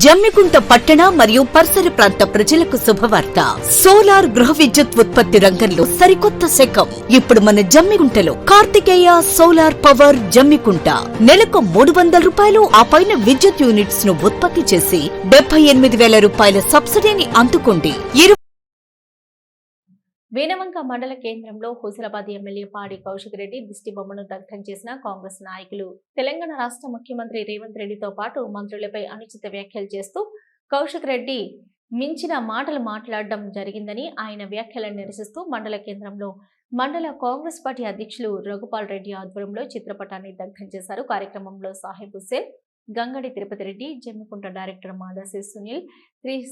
జమ్మికుంట పట్టణ మరియు పరిసర ప్రాంత ప్రజలకు శుభవార్త. సోలార్ గృహ విద్యుత్ ఉత్పత్తి రంగంలో సరికొత్త శకం. ఇప్పుడు మన జమ్మికుంటలో కార్తికేయ సోలార్ పవర్ జమ్మికుంట నెలకు 300 రూపాయలు ఆ పైన విద్యుత్ యూనిట్స్ ను ఉత్పత్తి చేసి 78,000 రూపాయల సబ్సిడీని అందుకోండి. వేనవంక మండల కేంద్రంలో హుజరాబాద్ ఎమ్మెల్యే పాడి కౌశిక్ రెడ్డి దిష్టిబొమ్మను దగ్ధం చేసిన కాంగ్రెస్ నాయకులు. తెలంగాణ రాష్ట్ర ముఖ్యమంత్రి రేవంత్ రెడ్డితో పాటు మంత్రులపై అనుచిత వ్యాఖ్యలు చేస్తూ కౌశిక్ రెడ్డి మించిన మాటలు మాట్లాడడం జరిగిందని, ఆయన వ్యాఖ్యలను నిరసిస్తూ మండల కేంద్రంలో మండల కాంగ్రెస్ పార్టీ అధ్యక్షులు రఘుపాల్ రెడ్డి ఆధ్వర్యంలో చిత్రపటాన్ని దగ్ధం చేశారు. కార్యక్రమంలో సాహెబ్ హుస్సేన్, గంగడి తిరుపతి రెడ్డి, జమ్మికుంట డైరెక్టర్ మాదాసి సునీల్,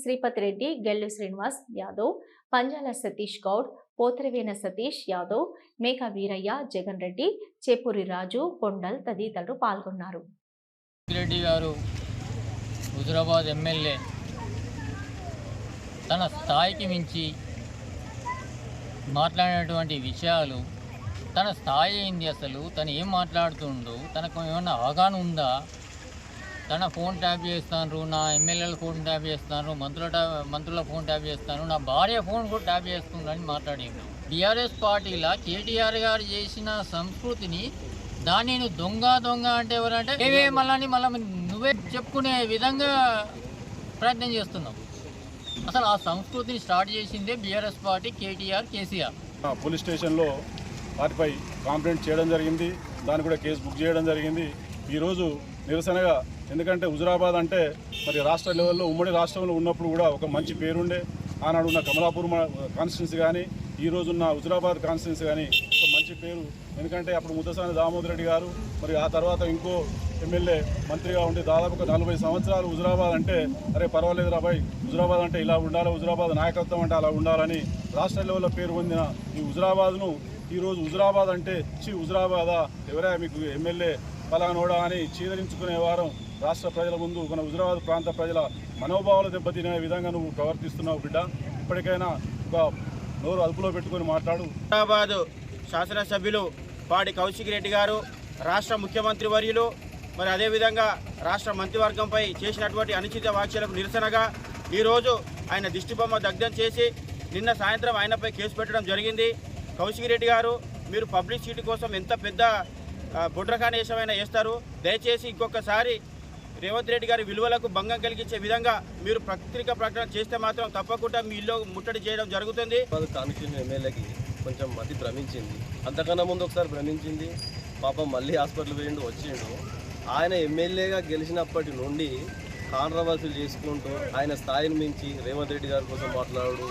శ్రీపతి రెడ్డి, గెల్లు శ్రీనివాస్ యాదవ్, పంజాల సతీష్ గౌడ్, పోతరవేన సతీష్ యాదవ్, మేకా వీరయ్య, జగన్ రెడ్డి, చేపూరి రాజు, కొండల్ తదితరులు పాల్గొన్నారు. రెడ్డి గారు హుజరాబాద్ ఎమ్మెల్యే తన స్థాయికి మించి మాట్లాడినటువంటి విషయాలు, తన స్థాయి ఏంది, అసలు తను ఏం మాట్లాడుతుండో, తనకు ఏమన్నా అవగాహన ఉందా? తన ఫోన్ ట్యాప్ చేస్తాను, నా ఎమ్మెల్యేల ఫోన్ ట్యాప్ చేస్తాను, మంత్రుల ఫోన్ ట్యాప్ చేస్తాను, నా భార్య ఫోన్ కూడా ట్యాప్ చేస్తుందని మాట్లాడింది. టీఆర్ఎస్ పార్టీలా కేటీఆర్ గారు చేసిన సంస్కృతిని దాన్ని నేను దొంగ అంటే ఎవరంటే మళ్ళీ నువ్వే చెప్పుకునే విధంగా ప్రయత్నం చేస్తున్నావు. అసలు ఆ సంస్కృతిని స్టార్ట్ చేసిందే BRS party, KTR, KCR. Police స్టేషన్లో వాటిపై కంప్లైంట్ చేయడం జరిగింది, దాన్ని కూడా కేసు బుక్ చేయడం జరిగింది. ఈరోజు నిరసనగా, ఎందుకంటే హుజరాబాద్ అంటే మరి రాష్ట్ర లెవెల్లో ఉమ్మడి రాష్ట్రంలో ఉన్నప్పుడు కూడా ఒక మంచి పేరుండే. ఆనాడు ఉన్న కమలాపూర్ కాన్స్టిట్యున్సీ కానీ ఈరోజున్న హుజరాబాద్ కాన్స్టిట్యున్సీ కానీ ఒక మంచి పేరు. ఎందుకంటే అప్పుడు ముద్దసాని దామోదర్ రెడ్డి గారు, మరి ఆ తర్వాత ఇంకో ఎమ్మెల్యే మంత్రిగా ఉండి దాదాపు 40 సంవత్సరాలు హుజరాబాద్ అంటే అరే పర్వాలేదు రాబాయ్, హుజరాబాద్ అంటే ఇలా ఉండాలి, హుజరాబాద్ నాయకత్వం అంటే అలా ఉండాలని రాష్ట్ర లెవెల్లో పేరు పొందిన ఈ హుజరాబాద్ను ఈరోజు హుజరాబాద్ అంటే హుజరాబాదా, ఎవరా మీకు ఎమ్మెల్యే పలానోడా అని చీదరించుకునే వారం రాష్ట్ర ప్రజల ముందు మన హుజరాబాద్ ప్రాంత ప్రజల మనోభావాలు దెబ్బతినే విధంగా నువ్వు ప్రవర్తిస్తున్నావు బిడ్డ. ఇప్పటికైనా ఒక నోరు అదుపులో పెట్టుకొని మాట్లాడు. హుజరాబాద్ శాసనసభ్యులు పాడి కౌశిక్ రెడ్డి గారు, రాష్ట్ర ముఖ్యమంత్రి వర్యులు, మరి అదేవిధంగా రాష్ట్ర మంత్రివర్గంపై చేసినటువంటి అనుచిత వ్యాఖ్యలకు నిరసనగా ఈరోజు ఆయన దిష్టిబొమ్మ దగ్ధం చేసి నిన్న సాయంత్రం ఆయనపై కేసు పెట్టడం జరిగింది. కౌశిక్ రెడ్డి గారు, మీరు పబ్లిసిటీ కోసం ఎంత పెద్ద బుడ్రకానేశమైనా వేస్తారు. దయచేసి ఇంకొకసారి రేవంత్ రెడ్డి గారి విలువలకు భంగం కలిగించే విధంగా మీరు పత్రికా ప్రకటన చేస్తే మాత్రం తప్పకుండా మీ ఇల్లు ముట్టడి చేయడం జరుగుతుంది. కాన్స్టిట్యూషన్ ఎమ్మెల్యేకి కొంచెం మతి భ్రమించింది, అంతకన్నా ముందు ఒకసారి భ్రమించింది. పాపం మళ్ళీ హాస్పిటల్ పోయిండు, వచ్చిండు. ఆయన ఎమ్మెల్యేగా గెలిచినప్పటి నుండి కాంట్రవర్సీలు చేసుకుంటూ ఆయన స్థాయిని మించి రేవంత్ రెడ్డి గారి కోసం మాట్లాడు,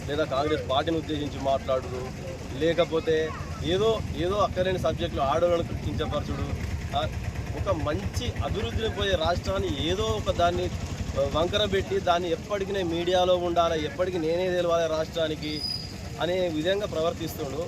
లేదా కాంగ్రెస్ పార్టీని ఉద్దేశించి మాట్లాడు, లేకపోతే ఏదో అక్కలేని సబ్జెక్టులు ఆడవాళ్ళకు కించపరచుడు, ఒక మంచి అభివృద్ధిని పోయే రాష్ట్రాన్ని ఏదో ఒక దాన్ని వంకర పెట్టి దాన్ని ఎప్పటికీ మీడియాలో ఉండాలి, ఎప్పటికీ నేనే తెలవాలి రాష్ట్రానికి అనే విధంగా ప్రవర్తిస్తుండు.